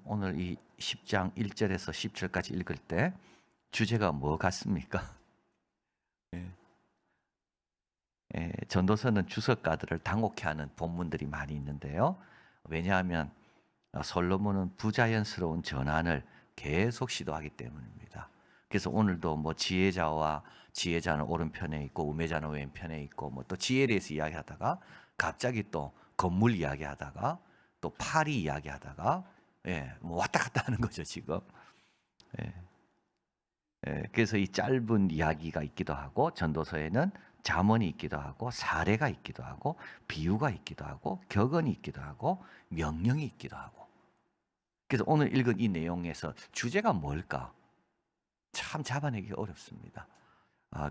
오늘 이 10장 1절에서 10절까지 읽을 때 주제가 뭐 같습니까? 예. 전도서는 주석가들을 당혹해 하는 본문들이 많이 있는데요. 왜냐하면 솔로몬은 부자연스러운 전환을 계속 시도하기 때문입니다. 그래서 오늘도 뭐 지혜자는 오른편에 있고 우매자는 왼편에 있고 뭐 또 지혜에 대해서 이야기하다가 갑자기 또 건물 이야기하다가 또 파리 이야기하다가 뭐 왔다 갔다 하는 거죠, 지금. 예. 그래서 이 짧은 이야기가 있기도 하고 전도서에는 잠언이 있기도 하고 사례가 있기도 하고 비유가 있기도 하고 격언이 있기도 하고 명령이 있기도 하고. 그래서 오늘 읽은 이 내용에서 주제가 뭘까? 참 잡아내기 어렵습니다.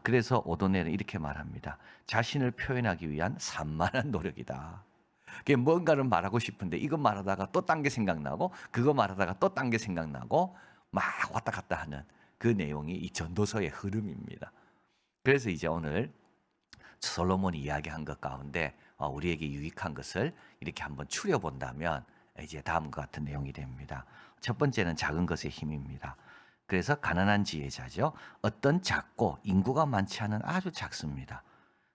그래서 오도넬은 이렇게 말합니다. 자신을 표현하기 위한 산만한 노력이다. 그게 뭔가를 말하고 싶은데 이거 말하다가 또 딴 게 생각나고 그거 말하다가 또 딴 게 생각나고 막 왔다 갔다 하는 그 내용이 이 전도서의 흐름입니다. 그래서 이제 오늘 솔로몬이 이야기한 것 가운데 우리에게 유익한 것을 이렇게 한번 추려본다면 이제 다음과 같은 내용이 됩니다. 첫 번째는 작은 것의 힘입니다. 그래서 가난한 지혜자죠. 어떤 작고 인구가 많지 않은 아주 작습니다.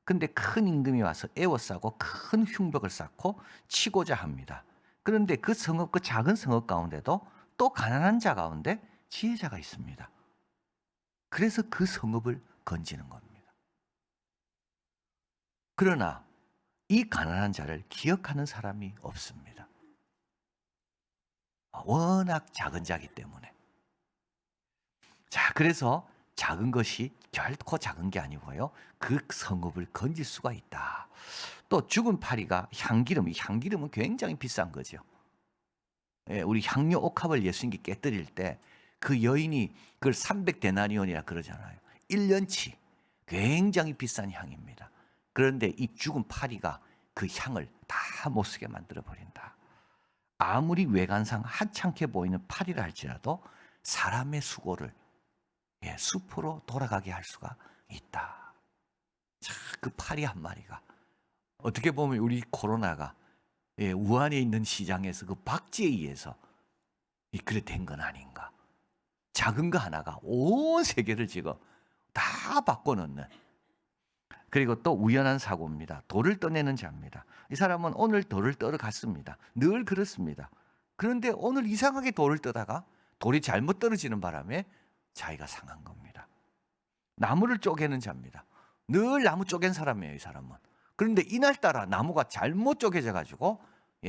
근데 큰 임금이 와서 에워싸고 큰 흉벽을 쌓고 치고자 합니다. 그런데 그 성읍, 그 작은 성읍 가운데도 또 가난한 자 가운데 지혜자가 있습니다. 그래서 그 성읍을 건지는 겁니다. 그러나 이 가난한 자를 기억하는 사람이 없습니다. 워낙 작은 자기 때문에. 자, 그래서 작은 것이 결코 작은 게 아니고요. 그 성읍을 건질 수가 있다. 또 죽은 파리가 향기름은 굉장히 비싼 거죠. 우리 향료 옥합을 예수님께 깨뜨릴 때 그 여인이 그걸 300데나리온이라 그러잖아요. 1년치 굉장히 비싼 향입니다. 그런데 이 죽은 파리가 그 향을 다 못쓰게 만들어 버린다. 아무리 외관상 하찮게 보이는 파리라 할지라도 사람의 수고를 숲으로 돌아가게 할 수가 있다. 자, 그 파리 한 마리가 어떻게 보면 우리 코로나가 우한에 있는 시장에서 그 박쥐에 의해서 그래 된 건 아닌가. 작은 거 하나가 온 세계를 지금 다 바꿔놓는. 그리고 또 우연한 사고입니다. 돌을 떠내는 자입니다. 이 사람은 오늘 돌을 떠러 갔습니다. 늘 그렇습니다. 그런데 오늘 이상하게 돌을 떠다가 돌이 잘못 떨어지는 바람에 자기가 상한 겁니다. 나무를 쪼개는 자입니다. 늘 나무 쪼갠 사람이에요, 이 사람은. 그런데 이날따라 나무가 잘못 쪼개져 가지고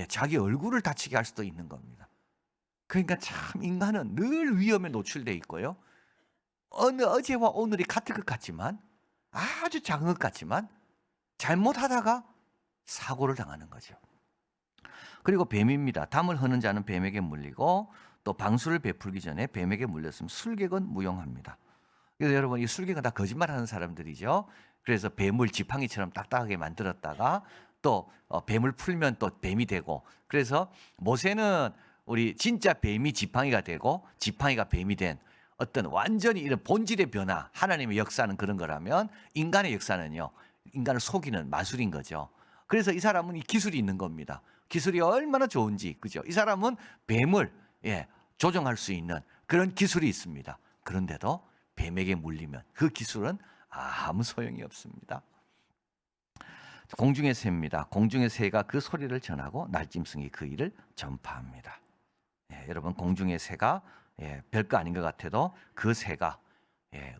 자기 얼굴을 다치게 할 수도 있는 겁니다. 그러니까 참 인간은 늘 위험에 노출돼 있고요. 어제와 오늘이 같을 것 같지만 아주 작은 것 같지만 잘못하다가 사고를 당하는 거죠. 그리고 뱀입니다. 담을 허는 자는 뱀에게 물리고 또 방수를 베풀기 전에 뱀에게 물렸으면 술객은 무용합니다. 그래서 여러분 이 술객은 다 거짓말하는 사람들이죠. 그래서 뱀을 지팡이처럼 딱딱하게 만들었다가 또 뱀을 풀면 또 뱀이 되고, 그래서 모세는 우리 진짜 뱀이 지팡이가 되고 지팡이가 뱀이 된 어떤 완전히 이런 본질의 변화, 하나님의 역사는 그런 거라면 인간의 역사는요, 인간을 속이는 마술인 거죠. 그래서 이 사람은 이 기술이 있는 겁니다. 기술이 얼마나 좋은지, 그죠? 이 사람은 뱀을 조종할 수 있는 그런 기술이 있습니다. 그런데도 뱀에게 물리면 그 기술은 아무 소용이 없습니다. 공중의 새입니다. 공중의 새가 그 소리를 전하고 날짐승이 그 일을 전파합니다. 여러분 공중의 새가 별거 아닌 것 같아도 그 새가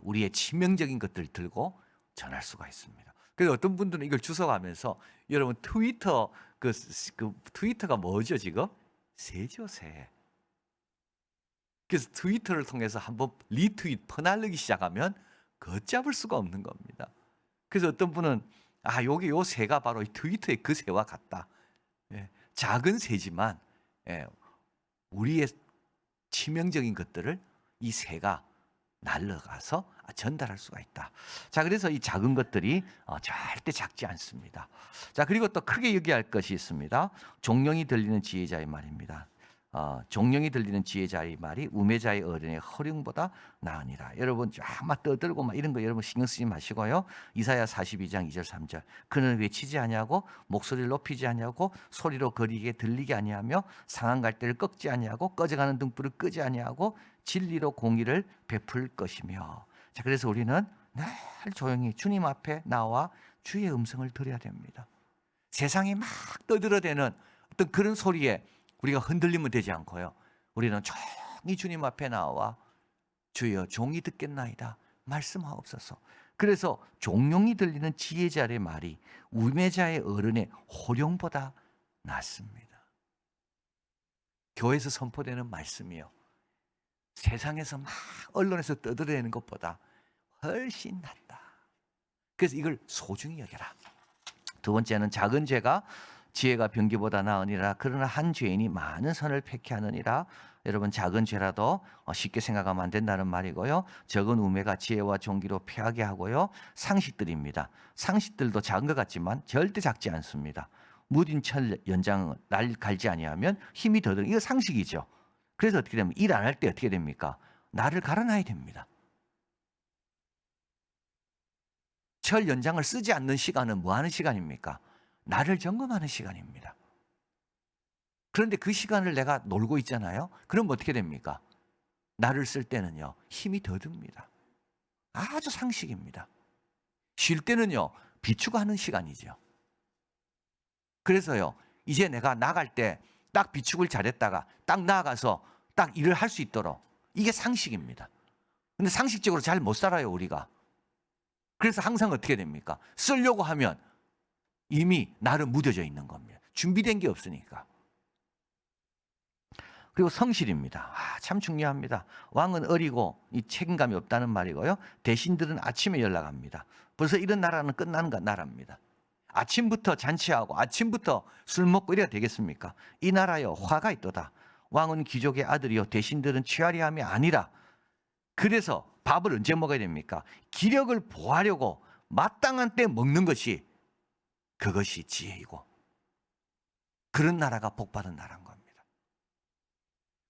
우리의 치명적인 것들을 들고 전할 수가 있습니다. 그래서 어떤 분들은 이걸 주워가면서 여러분 트위터 그 트위터가 뭐죠 지금? 새죠, 새. 그래서 트위터를 통해서 한번 리트윗 퍼날르기 시작하면 걷잡을 수가 없는 겁니다. 그래서 어떤 분은 여기 요 새가 바로 이 트위터의 그 새와 같다. 작은 새지만 우리의 치명적인 것들을 이 새가 날아가서 전달할 수가 있다. 자, 그래서 이 작은 것들이 절대 작지 않습니다. 자, 그리고 또 크게 얘기할 것이 있습니다. 종령이 들리는 지혜자의 말입니다. 종령이 들리는 지혜자의 말이 우매자의 어른의 허령보다 나으니라. 여러분 막 떠들고 막 이런 거 여러분 신경 쓰지 마시고요. 이사야 42장 2절 3절. 그는 외치지 아니하고 목소리를 높이지 아니하고 소리로 거리게 들리게 아니하며 상한 갈대를 꺾지 아니하고 꺼져가는 등불을 끄지 아니하고 진리로 공의를 베풀 것이며. 자, 그래서 우리는 늘 조용히 주님 앞에 나와 주의 음성을 들어야 됩니다. 세상이 막 떠들어대는 어떤 그런 소리에 우리가 흔들리면 되지 않고요. 우리는 조용히 주님 앞에 나와 주여 종이 듣겠나이다 말씀하옵소서. 그래서 종용이 들리는 지혜자의 말이 우매자의 어른의 호령보다 낫습니다. 교회에서 선포되는 말씀이요, 세상에서 막 언론에서 떠들어대는 것보다 훨씬 낫다. 그래서 이걸 소중히 여겨라. 두 번째는 작은 죄가 지혜가 병기보다 나으니라. 그러나 한 죄인이 많은 선을 폐케하느니라. 여러분 작은 죄라도 쉽게 생각하면 안 된다는 말이고요. 적은 우매가 지혜와 종기로 패하게 하고요. 상식들입니다. 상식들도 작은 것 같지만 절대 작지 않습니다. 무딘 철 연장 날 갈지 아니하면 힘이 더 들어. 이거 상식이죠. 그래서 어떻게 되면 일 안 할 때 어떻게 됩니까? 나를 갈아놔야 됩니다. 철 연장을 쓰지 않는 시간은 뭐 하는 시간입니까? 나를 점검하는 시간입니다. 그런데 그 시간을 내가 놀고 있잖아요. 그럼 어떻게 됩니까? 나를 쓸 때는요, 힘이 더 듭니다. 아주 상식입니다. 쉴 때는요, 비추고 하는 시간이죠. 그래서요, 이제 내가 나갈 때 딱 비축을 잘했다가 딱 나아가서 딱 일을 할 수 있도록, 이게 상식입니다. 근데 상식적으로 잘 못 살아요, 우리가. 그래서 항상 어떻게 됩니까? 쓰려고 하면 이미 나를 무뎌져 있는 겁니다. 준비된 게 없으니까. 그리고 성실입니다. 참 중요합니다. 왕은 어리고 이 책임감이 없다는 말이고요. 대신들은 아침에 연락합니다. 벌써 이런 나라는 끝나는 나라입니다. 아침부터 잔치하고 아침부터 술 먹고 이래야 되겠습니까? 이 나라여 화가 있도다. 왕은 귀족의 아들이요 대신들은 취하리함이 아니라. 그래서 밥을 언제 먹어야 됩니까? 기력을 보하려고 마땅한 때 먹는 것이, 그것이 지혜이고 그런 나라가 복받은 나라인 겁니다.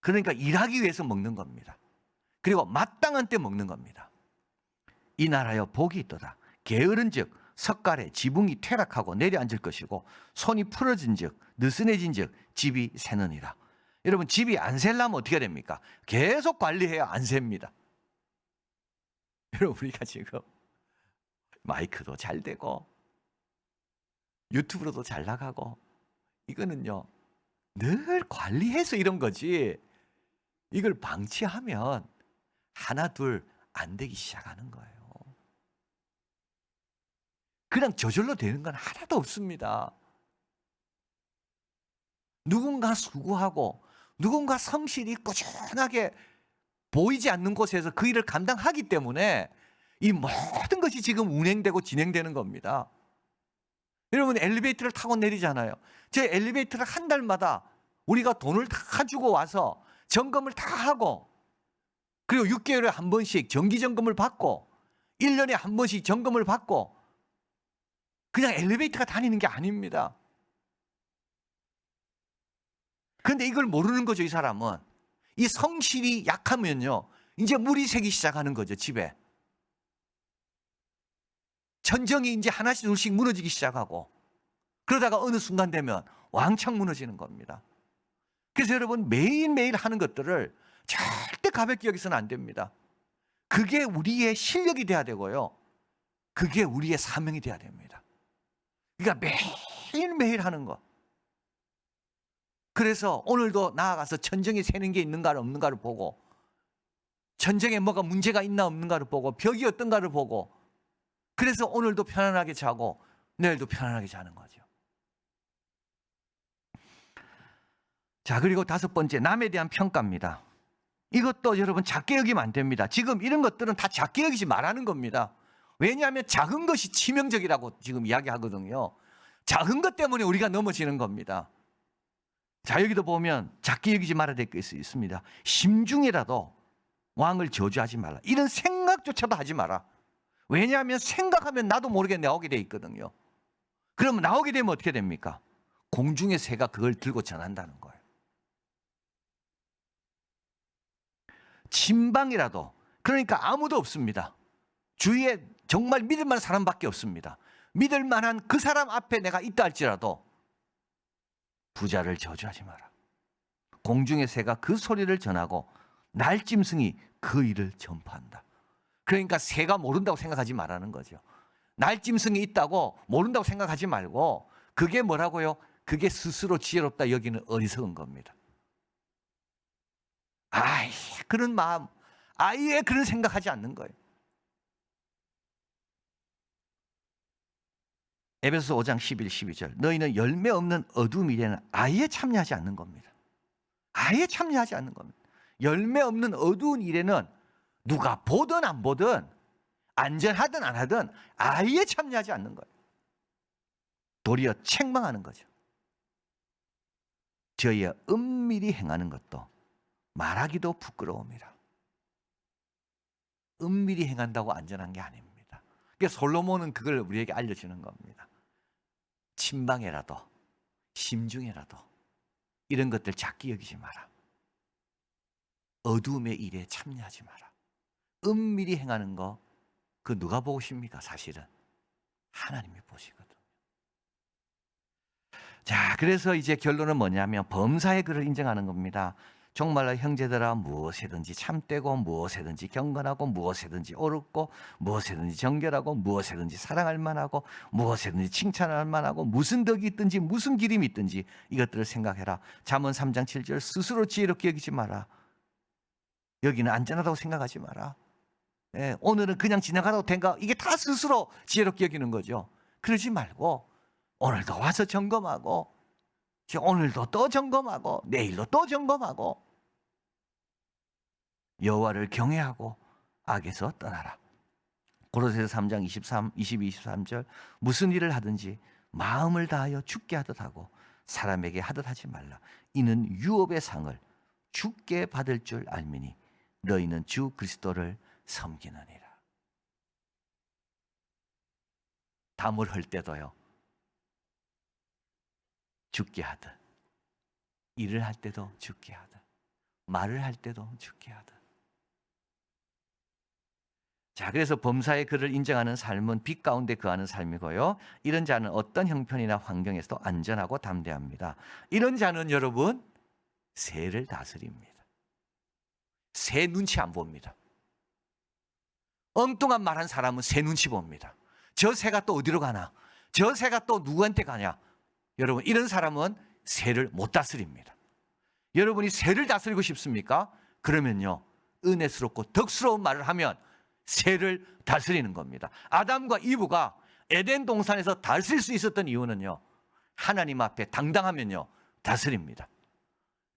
그러니까 일하기 위해서 먹는 겁니다. 그리고 마땅한 때 먹는 겁니다. 이 나라여 복이 있도다. 게으른 즉 석갈에 지붕이 퇴락하고 내려앉을 것이고 손이 풀어진 즉 느슨해진 즉 집이 새느니라. 여러분 집이 안 새려면 어떻게 됩니까? 계속 관리해야 안 셉니다. 여러분 우리가 지금 마이크도 잘 되고 유튜브로도 잘 나가고 이거는요 늘 관리해서 이런 거지, 이걸 방치하면 하나 둘 안 되기 시작하는 거예요. 그냥 저절로 되는 건 하나도 없습니다. 누군가 수고하고 누군가 성실히 꾸준하게 보이지 않는 곳에서 그 일을 감당하기 때문에 이 모든 것이 지금 운행되고 진행되는 겁니다. 여러분 엘리베이터를 타고 내리잖아요. 저 엘리베이터를 한 달마다 우리가 돈을 다 주고 와서 점검을 다 하고, 그리고 6개월에 한 번씩 정기 점검을 받고 1년에 한 번씩 점검을 받고, 그냥 엘리베이터가 다니는 게 아닙니다. 그런데 이걸 모르는 거죠. 이 사람은. 이 성실이 약하면요 이제 물이 새기 시작하는 거죠. 집에 천정이 이제 하나씩 둘씩 무너지기 시작하고, 그러다가 어느 순간 되면 왕창 무너지는 겁니다. 그래서 여러분 매일매일 하는 것들을 절대 가볍게 여기서는 안 됩니다. 그게 우리의 실력이 돼야 되고요, 그게 우리의 사명이 돼야 됩니다. 그러니까 매일매일 하는 거. 그래서 오늘도 나아가서 천정에 새는 게 있는가 없는가를 보고, 천정에 뭐가 문제가 있나 없는가를 보고, 벽이 어떤가를 보고, 그래서 오늘도 편안하게 자고 내일도 편안하게 자는 거죠. 자, 그리고 다섯 번째, 남에 대한 평가입니다. 이것도 여러분 작게 여기면 안 됩니다. 지금 이런 것들은 다 작게 여기지 말라는 겁니다. 왜냐하면 작은 것이 치명적이라고 지금 이야기하거든요. 작은 것 때문에 우리가 넘어지는 겁니다. 자, 여기도 보면 작게 여기지 말아야 될 게 있습니다. 심중이라도 왕을 저주하지 말라. 이런 생각조차도 하지 마라. 왜냐하면 생각하면 나도 모르게 나오게 돼 있거든요. 그러면 나오게 되면 어떻게 됩니까? 공중의 새가 그걸 들고 전한다는 거예요. 친방이라도, 그러니까 아무도 없습니다. 주위에 정말 믿을 만한 사람밖에 없습니다. 믿을 만한 그 사람 앞에 내가 있다 할지라도 부자를 저주하지 마라. 공중의 새가 그 소리를 전하고 날짐승이 그 일을 전파한다. 그러니까 새가 모른다고 생각하지 말라는 거죠. 날짐승이 있다고 모른다고 생각하지 말고, 그게 뭐라고요? 그게 스스로 지혜롭다 여기는 어리석은 겁니다. 아예 그런 마음, 아예 그런 생각하지 않는 거예요. 에베소서 5장 11, 12절. 너희는 열매 없는 어두움 일에는 아예 참여하지 않는 겁니다. 아예 참여하지 않는 겁니다. 열매 없는 어두운 일에는 누가 보든 안 보든, 안전하든 안 하든 아예 참여하지 않는 거예요. 도리어 책망하는 거죠. 저희의 은밀히 행하는 것도 말하기도 부끄러움이라. 은밀히 행한다고 안전한 게 아닙니다. 그러니까 솔로몬은 그걸 우리에게 알려주는 겁니다. 친방에라도, 심중에라도 이런 것들 작게 여기지 마라. 어두움의 일에 참여하지 마라. 은밀히 행하는 거, 그 누가 보고 싶습니까? 사실은 하나님이 보시거든요. 자, 그래서 이제 결론은 뭐냐면 범사의 그를 인정하는 겁니다. 정말로 형제들아, 무엇이든지 참되고 무엇이든지 경건하고 무엇이든지 옳고 무엇이든지 정결하고 무엇이든지 사랑할 만하고 무엇이든지 칭찬할 만하고 무슨 덕이 있든지 무슨 기림이 있든지 이것들을 생각해라. 잠언 3장 7절. 스스로 지혜롭게 여기지 마라. 여기는 안전하다고 생각하지 마라. 예, 오늘은 그냥 지나가도 된가? 이게 다 스스로 지혜롭게 여기는 거죠. 그러지 말고 오늘도 와서 점검하고, 오늘도 또 점검하고, 내일도 또 점검하고, 여호와를 경외하고 악에서 떠나라. 고로새서 3장 22, 23절. 무슨 일을 하든지 마음을 다하여 주께 하듯 하고 사람에게 하듯 하지 말라. 이는 유업의 상을 주께 받을 줄 알미니 너희는 주 그리스도를 섬기느니라. 담을 헐 때도요, 주께 하듯, 일을 할 때도 주께 하듯, 말을 할 때도 주께 하듯. 자, 그래서 범사의 그를 인정하는 삶은 빛 가운데 거하는 삶이고요. 이런 자는 어떤 형편이나 환경에서도 안전하고 담대합니다. 이런 자는 여러분 새를 다스립니다. 새 눈치 안 봅니다. 엉뚱한 말한 사람은 새 눈치 봅니다. 저 새가 또 어디로 가나? 저 새가 또 누구한테 가냐? 여러분, 이런 사람은 새를 못 다스립니다. 여러분이 새를 다스리고 싶습니까? 그러면요, 은혜스럽고 덕스러운 말을 하면 새를 다스리는 겁니다. 아담과 이브가 에덴 동산에서 다스릴 수 있었던 이유는요, 하나님 앞에 당당하면요 다스립니다.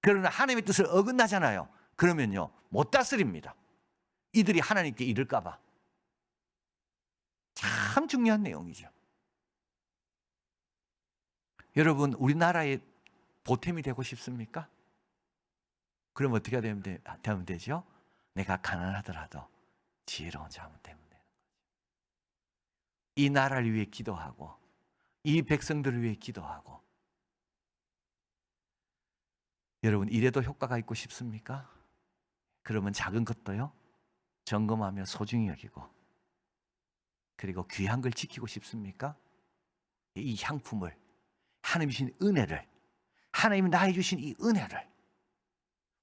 그러나 하나님의 뜻을 어긋나잖아요. 그러면요 못 다스립니다. 이들이 하나님께 이를까 봐. 참 중요한 내용이죠. 여러분, 우리나라의 보탬이 되고 싶습니까? 그럼 어떻게 되면 되죠? 내가 가난하더라도 지혜로운 자면 되면 되는 거죠. 이 나라를 위해 기도하고 이 백성들을 위해 기도하고. 여러분, 이래도 효과가 있고 싶습니까? 그러면 작은 것도요 점검하며 소중히 여기고, 그리고 귀한 걸 지키고 싶습니까? 이 향품을, 하나님이 주신 은혜를, 하나님이 나에게 주신 이 은혜를,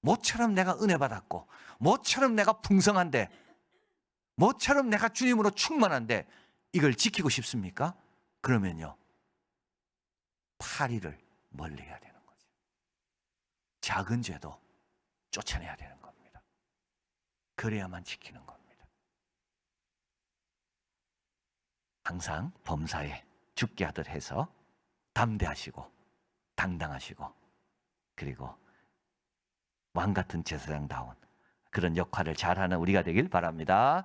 모처럼 내가 은혜 받았고 모처럼 내가 풍성한데, 모처럼 내가 주님으로 충만한데 이걸 지키고 싶습니까? 그러면요 파리를 멀리해야 되는 거죠. 작은 죄도 쫓아내야 되는 겁니다. 그래야만 지키는 겁니다. 항상 범사에 죽게 하듯 해서 담대하시고 당당하시고, 그리고 왕 같은 제사장다운 그런 역할을 잘하는 우리가 되길 바랍니다.